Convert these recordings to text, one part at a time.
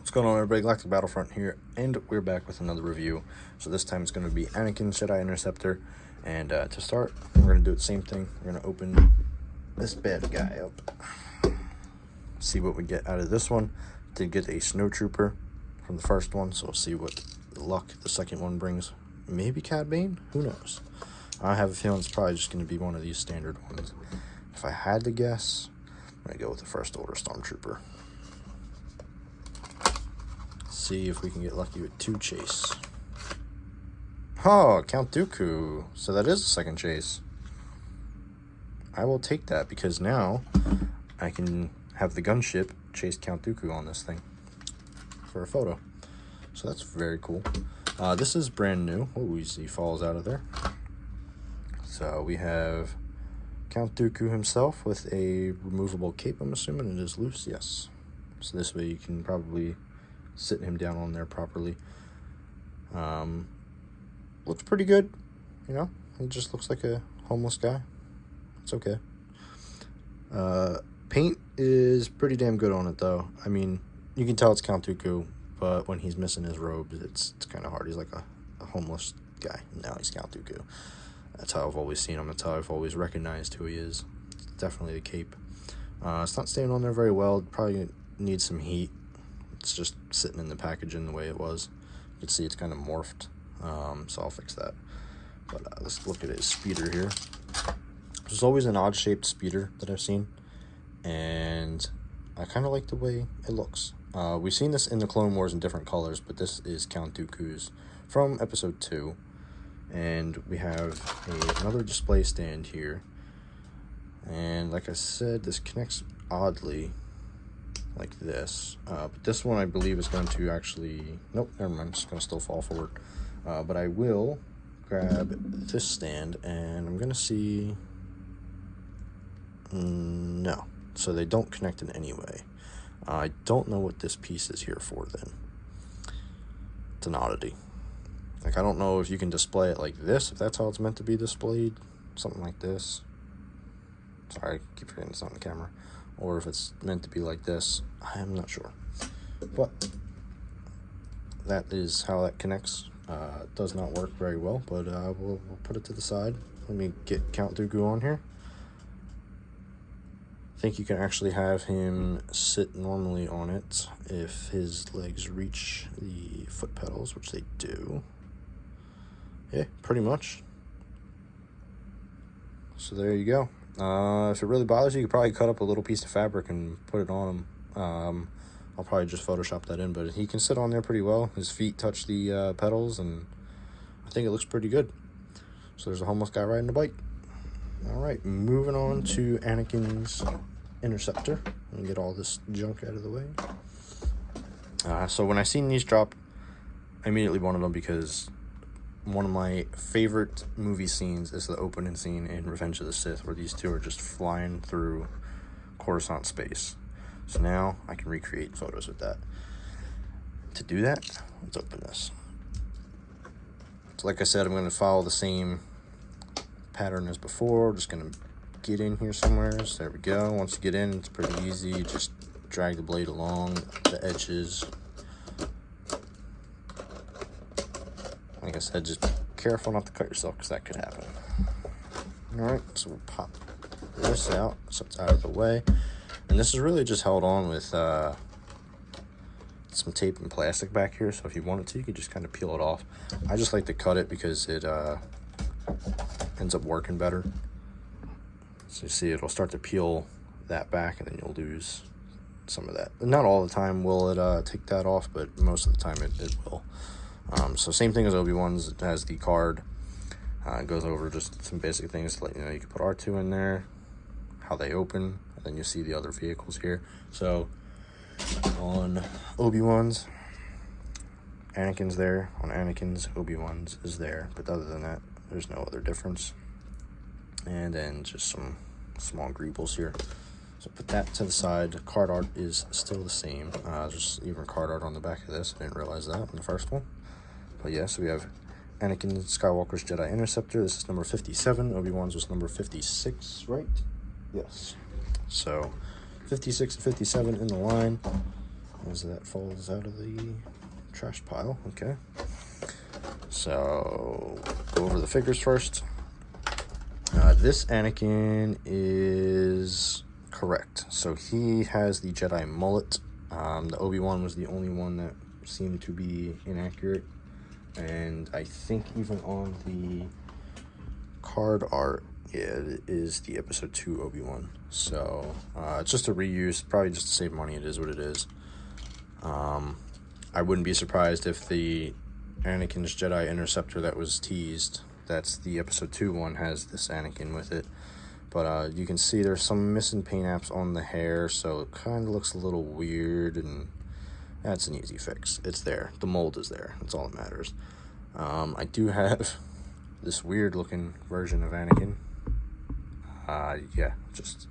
What's going on, everybody? Galactic Battlefront here, and we're back with another review. So this time it's going to be Anakin Jedi Interceptor, and to start, we're going to do the same thing. We're going to open this bad guy up, see what we get out of this one. Did get a snowtrooper from the first one, so we'll see what luck the second one brings. Maybe Cad Bane? Who knows? I have a feeling it's probably just going to be one of these standard ones. If I had to guess, I'm going to go with the First Order Stormtrooper. See if we can get lucky with two chase. Oh, Count Dooku. So that is the second chase. I will take that because now I can have the gunship chase Count Dooku on this thing for a photo. So that's very cool. This is brand new. Oh, he falls out of there. So we have Count Dooku himself with a removable cape. I'm assuming it is loose. Yes. So this way you can probably sit him down on there properly. Looks pretty good, you know. He just looks like a homeless guy. It's okay. Paint is pretty damn good on it, though. I mean, you can tell it's Count Dooku, but when he's missing his robes, it's kind of hard. He's like a homeless guy. Now he's Count Dooku. That's how I've always seen him. That's how I've always recognized who he is. It's definitely the cape. It's not staying on there very well. It probably needs some heat. It's just sitting in the packaging the way it was. You can see it's kind of morphed, so I'll fix that. But let's look at his speeder here. There's always an odd-shaped speeder that I've seen, and I kind of like the way it looks. We've seen this in the Clone Wars in different colors, but this is Count Dooku's from Episode 2. And we have another display stand here. And like I said, this connects oddly like this, but this one I believe is going to actually, nope, never mind, it's going to still fall forward. But I will grab this stand and I'm going to see, no, so they don't connect in any way. I don't know what this piece is here for then. It's an oddity. Like, I don't know if you can display it like this, if that's how it's meant to be displayed, something like this. Sorry, I keep forgetting it's not on the camera. Or if it's meant to be like this, I am not sure. But that is how that connects. It does not work very well, but we'll put it to the side. Let me get Count Dooku on here. I think you can actually have him sit normally on it if his legs reach the foot pedals, which they do. Yeah, pretty much. So there you go. If it really bothers you, you could probably cut up a little piece of fabric and put it on him. I'll probably just Photoshop that in, but he can sit on there pretty well. His feet touch the pedals, and I think it looks pretty good. So there's a homeless guy riding a bike. All right, moving on to Anakin's Interceptor. Let me get all this junk out of the way. So when I seen these drop, I immediately wanted them because one of my favorite movie scenes is the opening scene in Revenge of the Sith, where these two are just flying through Coruscant space. So now I can recreate photos with that. To do that, let's open this. So like I said, I'm going to follow the same pattern as before. Just going to get in here somewhere. So there we go. Once you get in, it's pretty easy. Just drag the blade along the edges. Like I said, just be careful not to cut yourself because that could happen. Alright, so we'll pop this out so it's out of the way. And this is really just held on with some tape and plastic back here, so if you wanted to, you could just kind of peel it off. I just like to cut it because it ends up working better. So you see, it'll start to peel that back, and then you'll lose some of that. Not all the time will it take that off, but most of the time it will. So same thing as Obi-Wan's. It has the card. It goes over just some basic things to let you know you can put R2 in there, how they open, and then you see the other vehicles here. So on Obi-Wan's, Anakin's there. On Anakin's, Obi-Wan's is there. But other than that, there's no other difference. And then just some small greebles here. So put that to the side. The card art is still the same. There's even card art on the back of this. I didn't realize that in the first one. But yeah, so we have Anakin Skywalker's Jedi Interceptor. This is number 57. Obi-Wan's was number 56, right? Yes. So 56 and 57 in the line. as that falls out of the trash pile. Okay. So, go over the figures first. This Anakin is correct. So he has the Jedi mullet. The Obi-Wan was the only one that seemed to be inaccurate. And I think even on the card art, yeah, it is the Episode 2 Obi-Wan. So, it's just a reuse, probably just to save money. It is what it is. I wouldn't be surprised if the Anakin's Jedi Interceptor that was teased, that's the Episode 2 one, has this Anakin with it. But you can see there's some missing paint apps on the hair, so it kind of looks a little weird, and that's an easy fix. It's there. The mold is there. That's all that matters. I do have this weird looking version of Anakin. Yeah, just,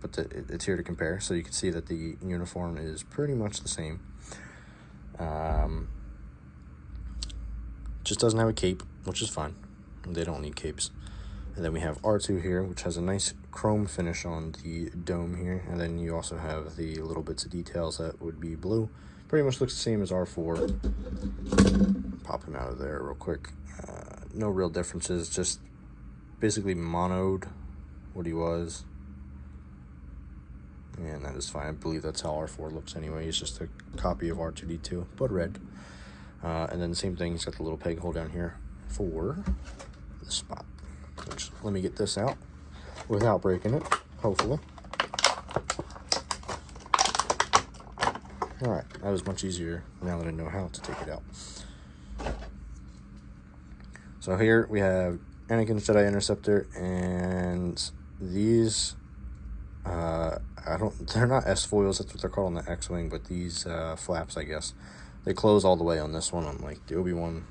but it's here to compare, so you can see that the uniform is pretty much the same. Just doesn't have a cape, which is fine. They don't need capes. And then we have R2 here, which has a nice chrome finish on the dome here. And then you also have the little bits of details that would be blue. Pretty much looks the same as R4. Pop him out of there real quick. No real differences, just basically monoed what he was. And that is fine. I believe that's how R4 looks anyway. It's just a copy of R2-D2, but red. And then the same thing, he's got the little peg hole down here for the spot. Which, let me get this out without breaking it, hopefully. Alright, that was much easier now that I know how to take it out. So here we have Anakin's Jedi Interceptor, and these, they're not S-foils, that's what they're called on the X-Wing, but these flaps, I guess, they close all the way on this one, unlike the Obi-Wan.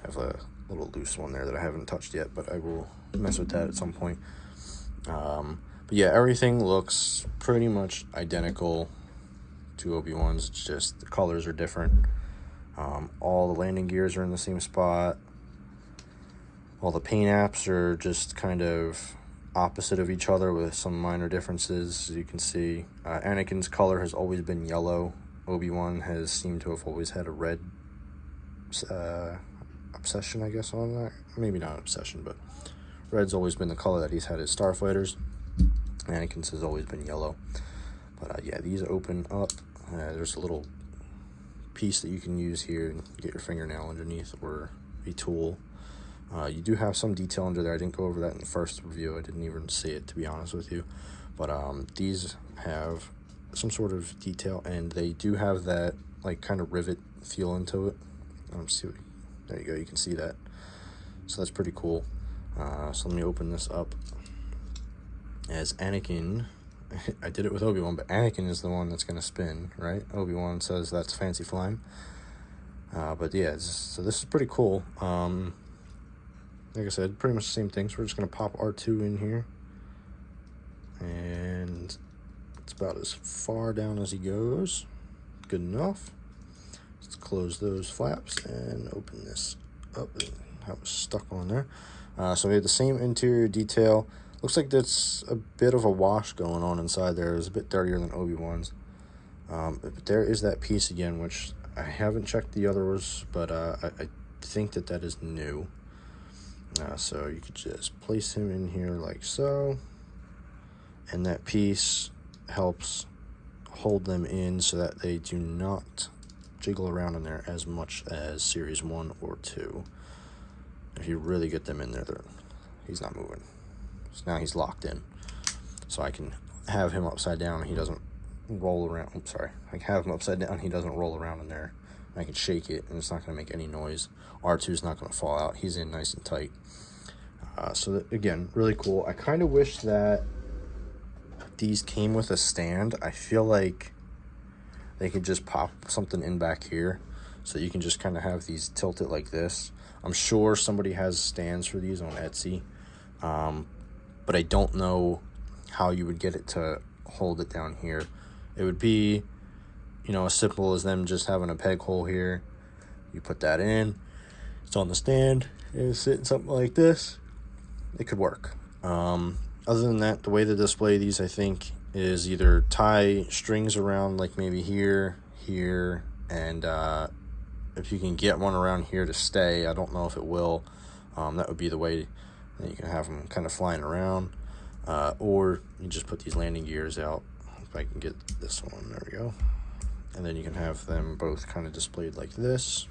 I have a little loose one there that I haven't touched yet, but I will mess with that at some point. But yeah, everything looks pretty much identical to Obi-Wan's. It's just the colors are different. All the landing gears are in the same spot. All the paint apps are just kind of opposite of each other with some minor differences, as you can see. Anakin's color has always been yellow. Obi-Wan has seemed to have always had a red obsession, I guess, on that. Maybe not obsession, but red's always been the color that he's had his starfighters. Anakin's has always been yellow. But yeah, these open up. There's a little piece that you can use here and get your fingernail underneath, or a tool. You do have some detail under there. I didn't go over that in the first review. I didn't even see it, to be honest with you. But these have some sort of detail, and they do have that like kind of rivet feel into it. There you go, you can see that. So that's pretty cool. So let me open this up. As Anakin, I did it with Obi-Wan, but Anakin is the one that's going to spin, right? Obi-Wan says that's fancy flying. But yeah, so this is pretty cool. Like I said, pretty much the same thing. So we're just going to pop R2 in here. And it's about as far down as he goes. Good enough. Let's close those flaps and open this up. That was stuck on there. So we have the same interior detail. Looks like that's a bit of a wash going on inside there. It's a bit dirtier than Obi-Wan's. But there is that piece again, which I haven't checked the others, but I think that is new. So you could just place him in here like so. And that piece helps hold them in so that they do not jiggle around in there as much as Series 1 or 2. If you really get them in there, he's not moving. So now he's locked in. So I can have him upside down and he doesn't roll around. I'm sorry. I can have him upside down and he doesn't roll around in there. I can shake it and it's not going to make any noise. R2 is not going to fall out. He's in nice and tight. So that, again, really cool. I kind of wish that these came with a stand. I feel like they could just pop something in back here so you can just kind of have these tilted like this. I'm sure somebody has stands for these on Etsy, but I don't know how you would get it to hold it down here. It would be, as simple as them just having a peg hole here. You put that in, it's on the stand, and it's sitting something like this. It could work. Other than that, the way to display these, I think, is either tie strings around, like maybe here, here, and if you can get one around here to stay, I don't know if it will. That would be the way that you can have them kind of flying around, or you just put these landing gears out. If I can get this one, there we go. And then you can have them both kind of displayed like this.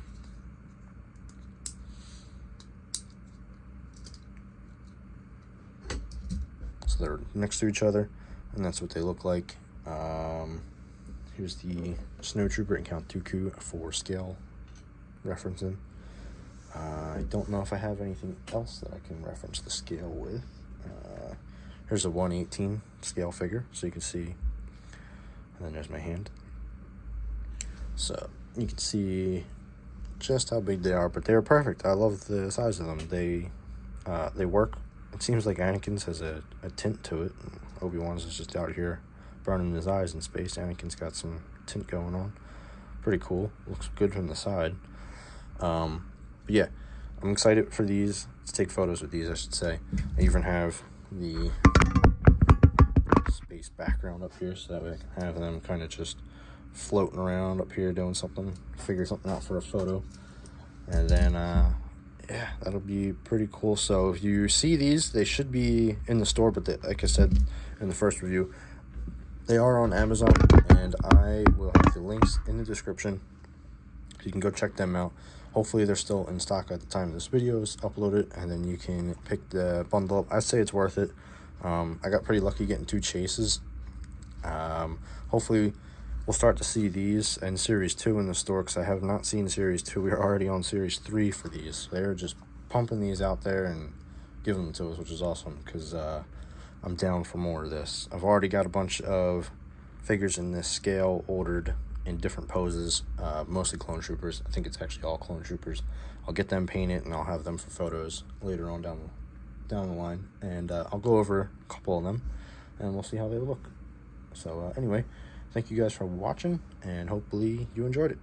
So they're next to each other, and that's what they look like. Here's the Snowtrooper and Count Dooku for scale referencing. I don't know if I have anything else that I can reference the scale with. Here's a 1/18 scale figure, so you can see, and then there's my hand. So you can see just how big they are, but they're perfect. I love the size of them. They work. It seems like Anakin's has a tint to it. Obi-Wan's is just out here burning his eyes in space. Anakin's got some tint going on. Pretty cool. Looks good from the side. But yeah, I'm excited for these. Let's take photos with these, I should say. I even have the space background up here, so that way I can have them kind of just floating around up here doing something, figure something out for a photo. And then yeah, that'll be pretty cool. So if you see these, they should be in the store, but like I said in the first review, they are on Amazon, and I will have the links in the description. You can go check them out. Hopefully they're still in stock at the time this video is uploaded, and then you can pick the bundle up. I'd say it's worth it. I got pretty lucky getting 2 chases. Hopefully we'll start to see these in Series 2 in the store, because I have not seen Series 2. We are already on Series 3 for these. They're just pumping these out there and giving them to us, which is awesome, because I'm down for more of this. I've already got a bunch of figures in this scale ordered in different poses, mostly clone troopers. I think it's actually all clone troopers. I'll get them painted, and I'll have them for photos later on down the line, and I'll go over a couple of them, and we'll see how they look. So anyway, thank you guys for watching, and hopefully you enjoyed it.